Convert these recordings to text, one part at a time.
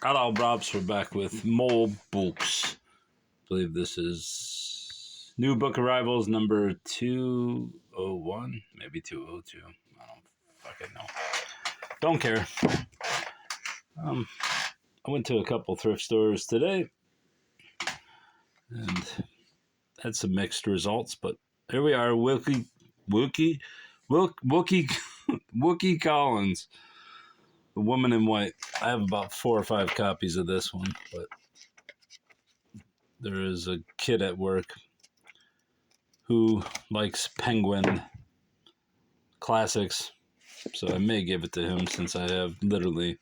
Hello, Robs. We're back with more books. I believe this is New Book Arrivals number 201, maybe 202. I don't fucking know. Don't care. I went to a couple thrift stores today and had some mixed results, but here we are. Wilkie Collins, The Woman in White. I have about 4 or 5 copies of this one, but there is a kid at work who likes Penguin classics, so I may give it to him since I have literally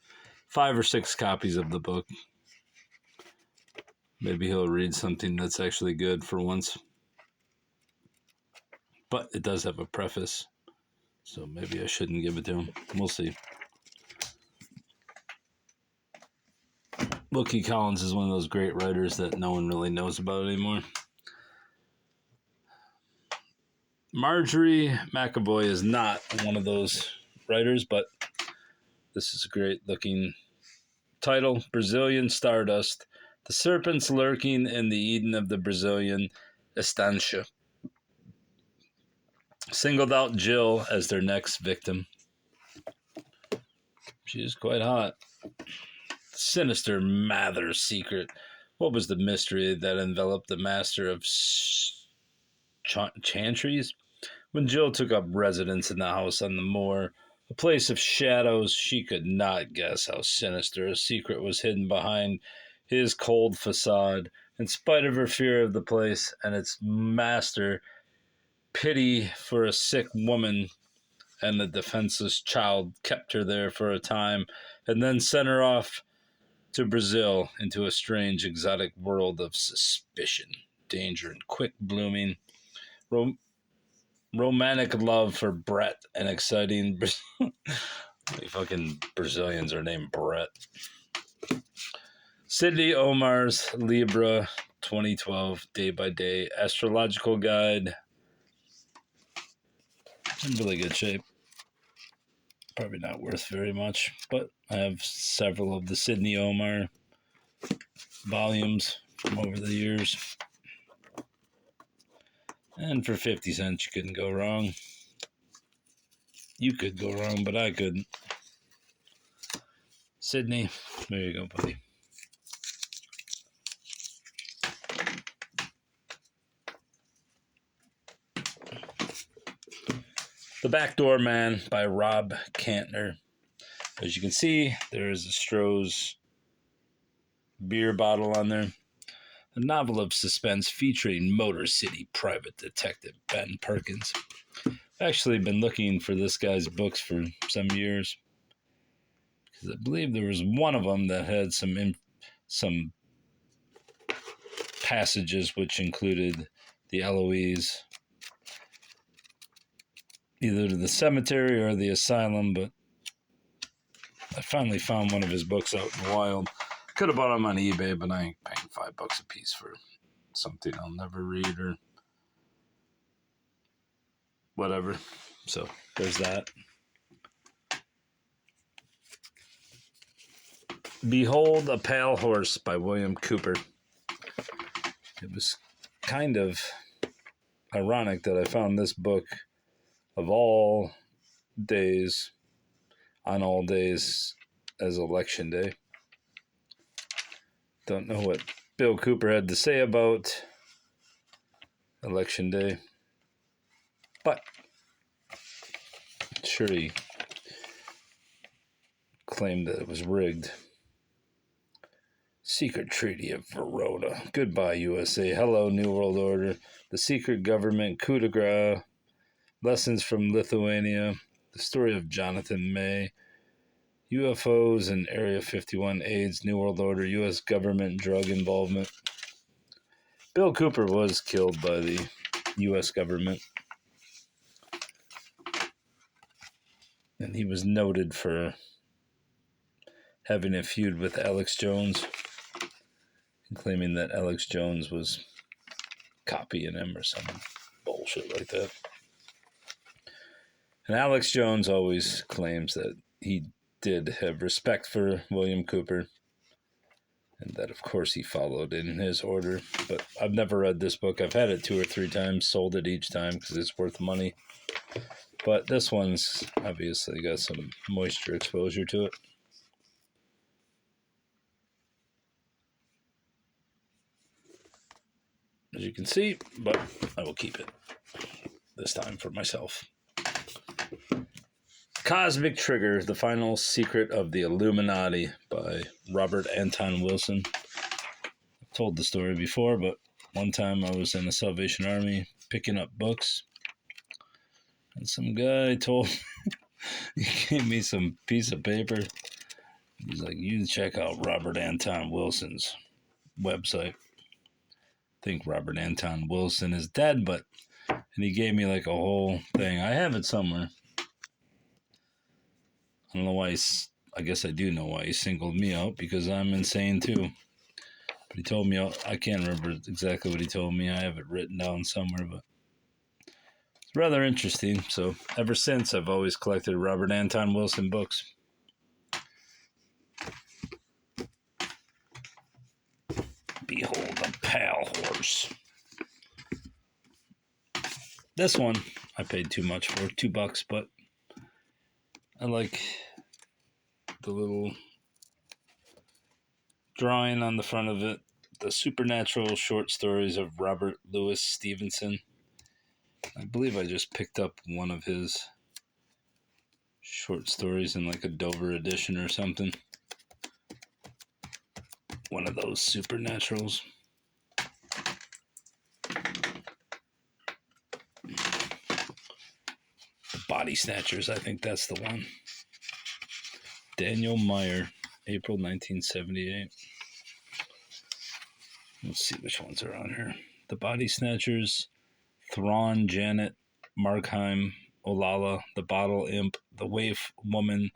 5 or 6 copies of the book. Maybe he'll read something that's actually good for once. But it does have a preface, so maybe I shouldn't give it to him. We'll see. Wilkie Collins is one of those great writers that no one really knows about anymore. Marjorie McAvoy is not one of those writers, but this is a great looking title. Brazilian Stardust. The serpents lurking in the Eden of the Brazilian estancia singled out Jill as their next victim. She is quite hot. Sinister Mather's secret. What was the mystery that enveloped the master of chantries? When Jill took up residence in the house on the moor, a place of shadows, she could not guess how sinister a secret was hidden behind his cold facade. In spite of her fear of the place and its master, pity for a sick woman and the defenseless child kept her there for a time and then sent her off to Brazil into a strange exotic world of suspicion, danger, and quick blooming romantic love for Brett and exciting fucking Brazilians are named Brett. Sidney Omar's Libra 2012 Day by Day Astrological Guide. In really good shape. Probably not worth very much, but I have several of the Sidney Omar volumes from over the years. And for 50 cents, you couldn't go wrong. You could go wrong, but I couldn't. Sidney, there you go, buddy. The Backdoor Man by Rob Cantner. As you can see, there is a Stroh's beer bottle on there. A novel of suspense featuring Motor City private detective Ben Perkins. I've actually been looking for this guy's books for some years, because I believe there was one of them that had some passages which included the Eloise, either to the cemetery or the asylum, but I finally found one of his books out in the wild. Could have bought them on eBay, but I ain't paying $5 a piece for something I'll never read or whatever. So there's that. Behold a Pale Horse by William Cooper. It was kind of ironic that I found this book of all days, on all days, as election day. Don't know what Bill Cooper had to say about election day, but sure he claimed that it was rigged. Secret Treaty of Verona. Goodbye, USA. Hello, New World Order. The Secret Government Coup de Grace. Lessons from Lithuania. The Story of Jonathan May. UFOs and Area 51 AIDS, New World Order, U.S. government drug involvement. Bill Cooper was killed by the U.S. government. And he was noted for having a feud with Alex Jones and claiming that Alex Jones was copying him or some bullshit like that. And Alex Jones always claims that he did have respect for William Cooper, And that, of course, he followed in his order. But I've never read this book. I've had it 2 or 3 times, sold it each time because it's worth money. But this one's obviously got some moisture exposure to it. As you can see, but I will keep it this time for myself. Cosmic Trigger, The Final Secret of the Illuminati by Robert Anton Wilson. I've told the story before, but one time I was in the Salvation Army picking up books, and some guy told he gave me some piece of paper. He's like, you check out Robert Anton Wilson's website. I think Robert Anton Wilson is dead, but and he gave me like a whole thing. I have it somewhere. I don't know why I guess I do know why he singled me out, because I'm insane too. But he told me, I can't remember exactly what he told me. I have it written down somewhere, but it's rather interesting. So ever since, I've always collected Robert Anton Wilson books. Behold a pal horse. This one I paid too much for, $2, but I like the little drawing on the front of it. The Supernatural Short Stories of Robert Louis Stevenson. I believe I just picked up one of his short stories in like a Dover edition or something. One of those Supernaturals. The Body Snatchers, I think that's the one. Daniel Meyer, April 1978. Let's see which ones are on here. The Body Snatchers, Thrawn, Janet, Markheim, Olala, The Bottle Imp, The Waif Woman,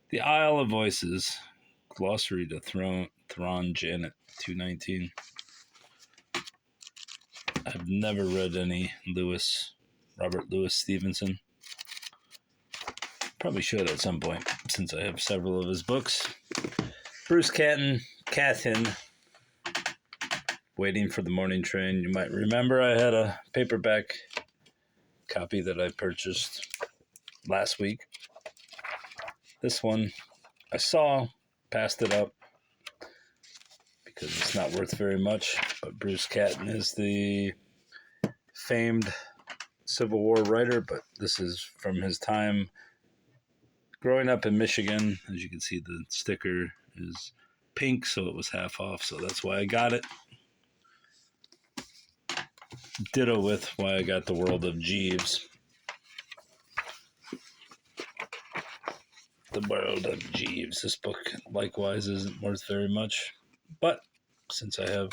The Isle of Voices, Glossary to Thrawn, Janet, 219. I've never read any Robert Louis Stevenson. Probably should at some point, since I have several of his books. Bruce Catton, Waiting for the Morning Train. You might remember I had a paperback copy that I purchased last week. This one I saw, passed it up because it's not worth very much. But Bruce Catton is the famed Civil War writer, but this is from his time growing up in Michigan. As you can see, the sticker is pink, so it was half off, so that's why I got it. Ditto with why I got The World of Jeeves. The World of Jeeves. This book, likewise, isn't worth very much, but since I have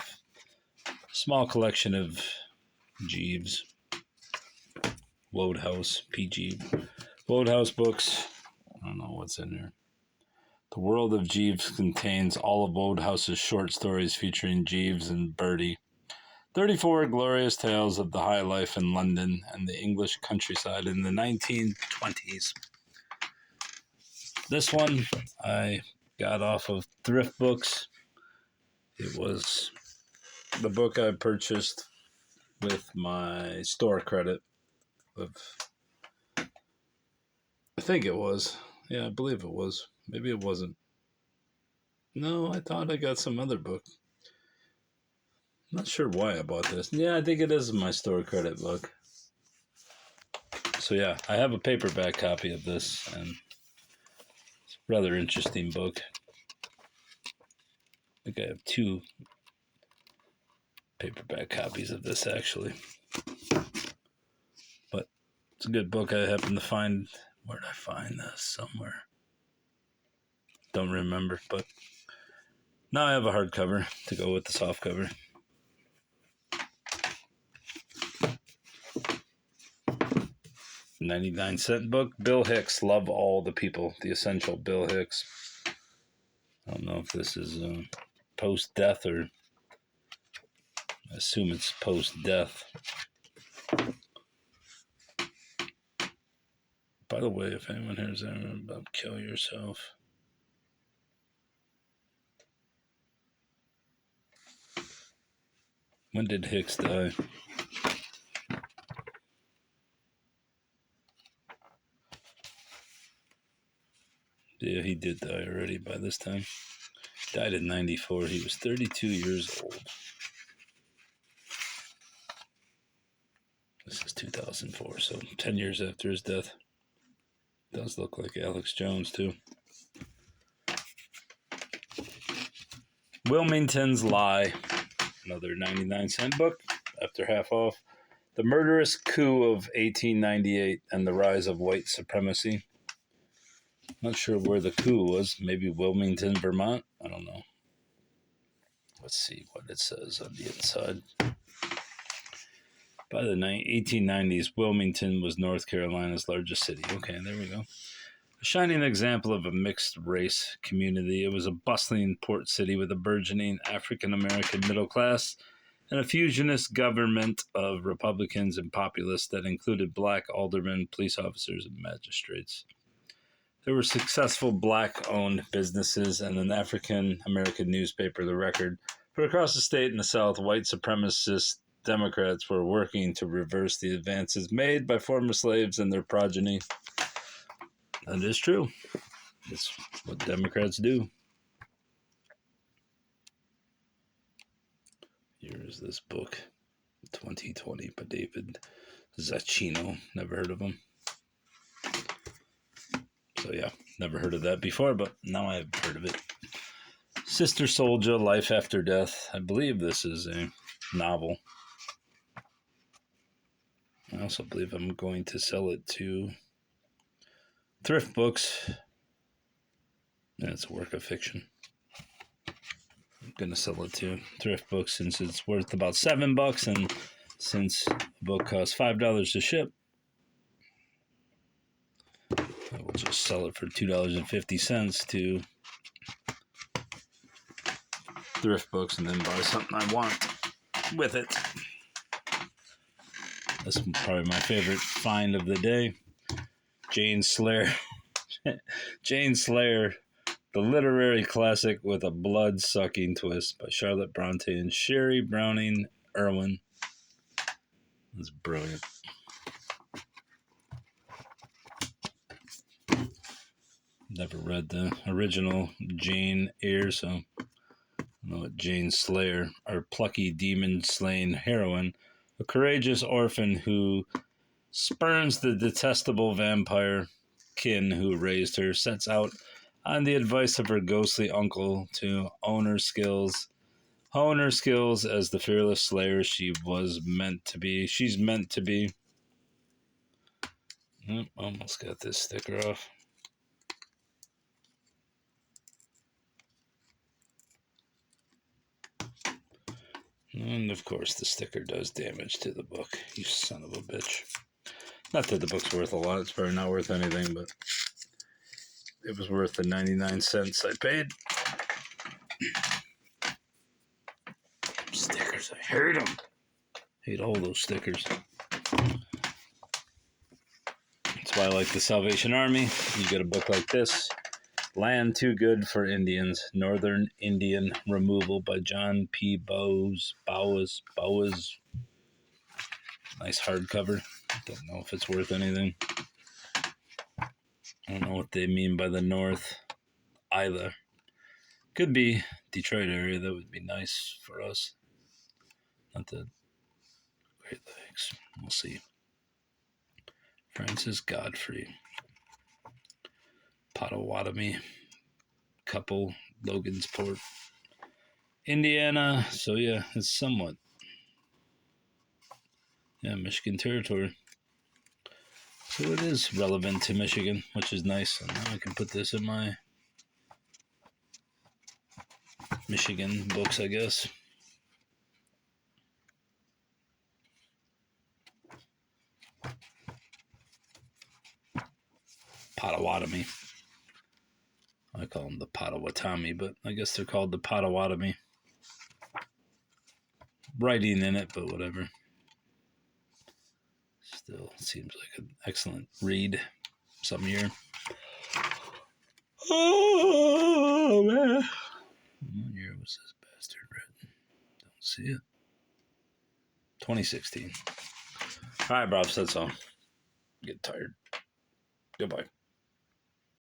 a small collection of Jeeves, Wodehouse, PG, Wodehouse books, I don't know what's in there. The World of Jeeves contains all of Wodehouse's short stories featuring Jeeves and Bertie. 34 glorious tales of the high life in London and the English countryside in the 1920s. This one I got off of Thrift Books. It was the book I purchased with my store credit of, I think it was. Yeah, I believe it was. Maybe it wasn't. No, I thought I got some other book. Not sure why I bought this. Yeah, I think it is my store credit book. So yeah, I have a paperback copy of this, and it's a rather interesting book. I think I have 2 paperback copies of this, actually. But it's a good book. I happened to find... Where did I find this? Somewhere. Don't remember, but now I have a hardcover to go with the softcover. $0.99 book. Bill Hicks, Love All the People. The Essential Bill Hicks. I don't know if this is post-death or... I assume it's post-death. By the way, if anyone hears anything about kill yourself... When did Hicks die? Yeah, he did die already by this time. Died in 94. He was 32 years old. This is 2004, so 10 years after his death. Does look like Alex Jones, too. Wilmington's Lie. Another 99-cent book, after half off. The Murderous Coup of 1898 and the Rise of White Supremacy. Not sure where the coup was. Maybe Wilmington, Vermont? I don't know. Let's see what it says on the inside. By the 1890s, Wilmington was North Carolina's largest city. Okay, there we go. A shining example of a mixed-race community. It was a bustling port city with a burgeoning African-American middle class and a fusionist government of Republicans and populists that included black aldermen, police officers, and magistrates. There were successful black-owned businesses and an African-American newspaper, The Record. But across the state in the South, white supremacist Democrats were working to reverse the advances made by former slaves and their progeny. That is true. It's what Democrats do. Here is this book, 2020 by David Zacchino. Never heard of him. So yeah, never heard of that before, but now I've heard of it. Sister Soldier, Life After Death. I believe this is a novel. I also believe I'm going to sell it to Thrift Books. And it's a work of fiction. I'm going to sell it to Thrift Books since it's worth about $7, and since the book costs $5 to ship, I will just sell it for $2.50 to Thrift Books and then buy something I want with it. This is probably my favorite find of the day. Jane Slayre. Jane Slayre, the literary classic with a blood-sucking twist by Charlotte Bronte and Sherry Browning Irwin. That's brilliant. Never read the original Jane Eyre, so I don't know what Jane Slayre, our plucky demon-slaying heroine, a courageous orphan who spurns the detestable vampire kin who raised her, sets out on the advice of her ghostly uncle to hone her skills as the fearless slayer she was meant to be. She's meant to be. Almost got this sticker off. And of course the sticker does damage to the book. You son of a bitch. Not that the book's worth a lot. It's probably not worth anything, but it was worth the 99 cents I paid. Stickers, I hate them. Hate all those stickers. That's why I like the Salvation Army. You get a book like this, Land Too Good for Indians, Northern Indian Removal by John P. Bowes. Nice hardcover. Don't know if it's worth anything. I don't know what they mean by the North either. Could be Detroit area. That would be nice for us. Not the Great Lakes. We'll see. Francis Godfrey. Potawatomi. Couple. Logansport. Indiana. So yeah, it's somewhat. Yeah, Michigan territory. So it is relevant to Michigan, which is nice. And now I can put this in my Michigan books, I guess. Potawatomi. I call them the Potawatomi, but I guess they're called the Potawatomi. Writing in it, but whatever. Still seems like an excellent read some year. Oh, man. What year was this bastard written? Don't see it. 2016. All right, Bob said so. Get tired. Goodbye.